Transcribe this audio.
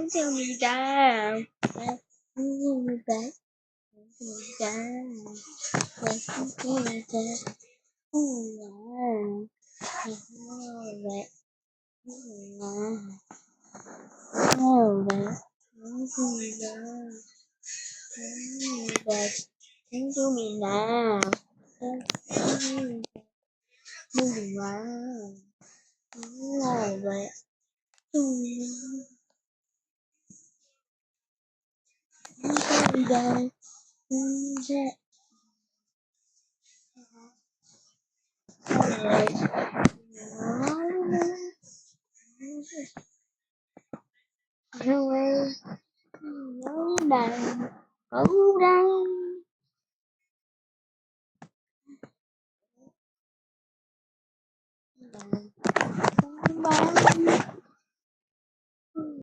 tell me down. Tell me back. Tell me down. Tell me down. Oh, wow. Oh, oh, to me now. Moving around. Oh, back to me down. Go down. Go down.